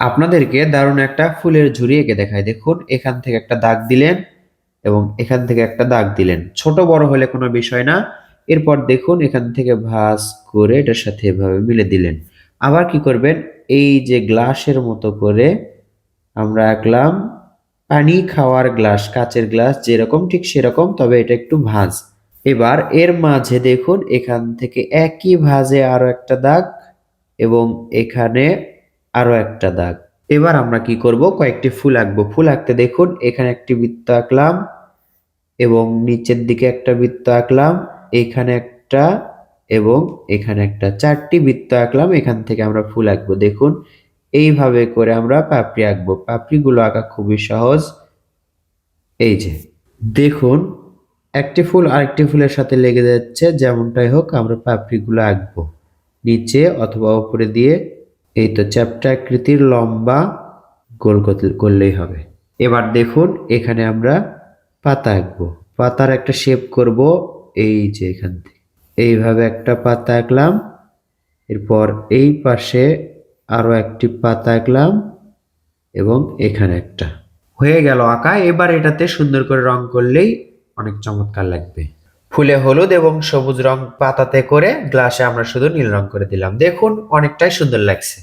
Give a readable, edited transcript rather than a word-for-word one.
আপনাদেরকে দারুণ একটা ফুলের ঝুড়ি এঁকে দেখাই। দেখুন এখান থেকে একটা দাগ দিলেন এবং এখান থেকে একটা দাগ দিলেন। ছোট বড় হলে কোনো বিষয় না। এরপর দেখুন এখান থেকে ভাঁজ করে এটার সাথে এভাবে মিলে দিলেন। আবার কি করবেন? এই যে গ্লাসের মতো করে আমরা আঁকলাম পানি খাওয়ার গ্লাস, কাচের গ্লাস যেরকম ঠিক সেরকম, তবে এটা একটু ভাঁজ। এবার এর মাঝে দেখুন এখান থেকে একই ভাঁজে আরো একটা দাগ এবং এখানে আরো একটা দাগ। এবার আমরা কি করব? কয়েকটি ফুল আঁকবো। ফুল আঁকতে দেখুন এখানে একটি বৃত্ত আঁকলাম এবং নিচের দিকে একটা বৃত্ত আঁকলাম, এখানে একটা এবং এখানে একটা, ৪টি বৃত্ত আঁকলাম। এখান থেকে আমরা ফুল আঁকবো। দেখুন এইভাবে করে আমরা পাপড়ি আঁকবো। পাপড়িগুলো আঁকা খুবই সহজ। এই যে দেখুন একটি ফুল আরেকটি ফুলের সাথে লেগে যাচ্ছে, যেমনটাই হোক আমরা পাপড়িগুলো আঁকবো নিচে অথবা উপরে দিয়ে। এই তো চ্যাপ্টা আকৃতির লম্বা গোল করলেই হবে। এবার দেখুন এখানে আমরা পাতা আঁকবো। পাতার একটা শেপ করব। এই যে এখান থেকে এইভাবে একটা পাতা আঁকলাম। এরপর এই পাশে আরো একটি পাতা আঁকলাম এবং এখানে একটা। হয়ে গেল আঁকা। এবার এটাতে সুন্দর করে রং করলেই অনেক চমৎকার লাগবে। ফুলে হলুদ এবং সবুজ রং পাতাতে করে গ্লাসে আমরা শুধু নীল রং করে দিলাম। দেখুন অনেকটাই সুন্দর লাগছে।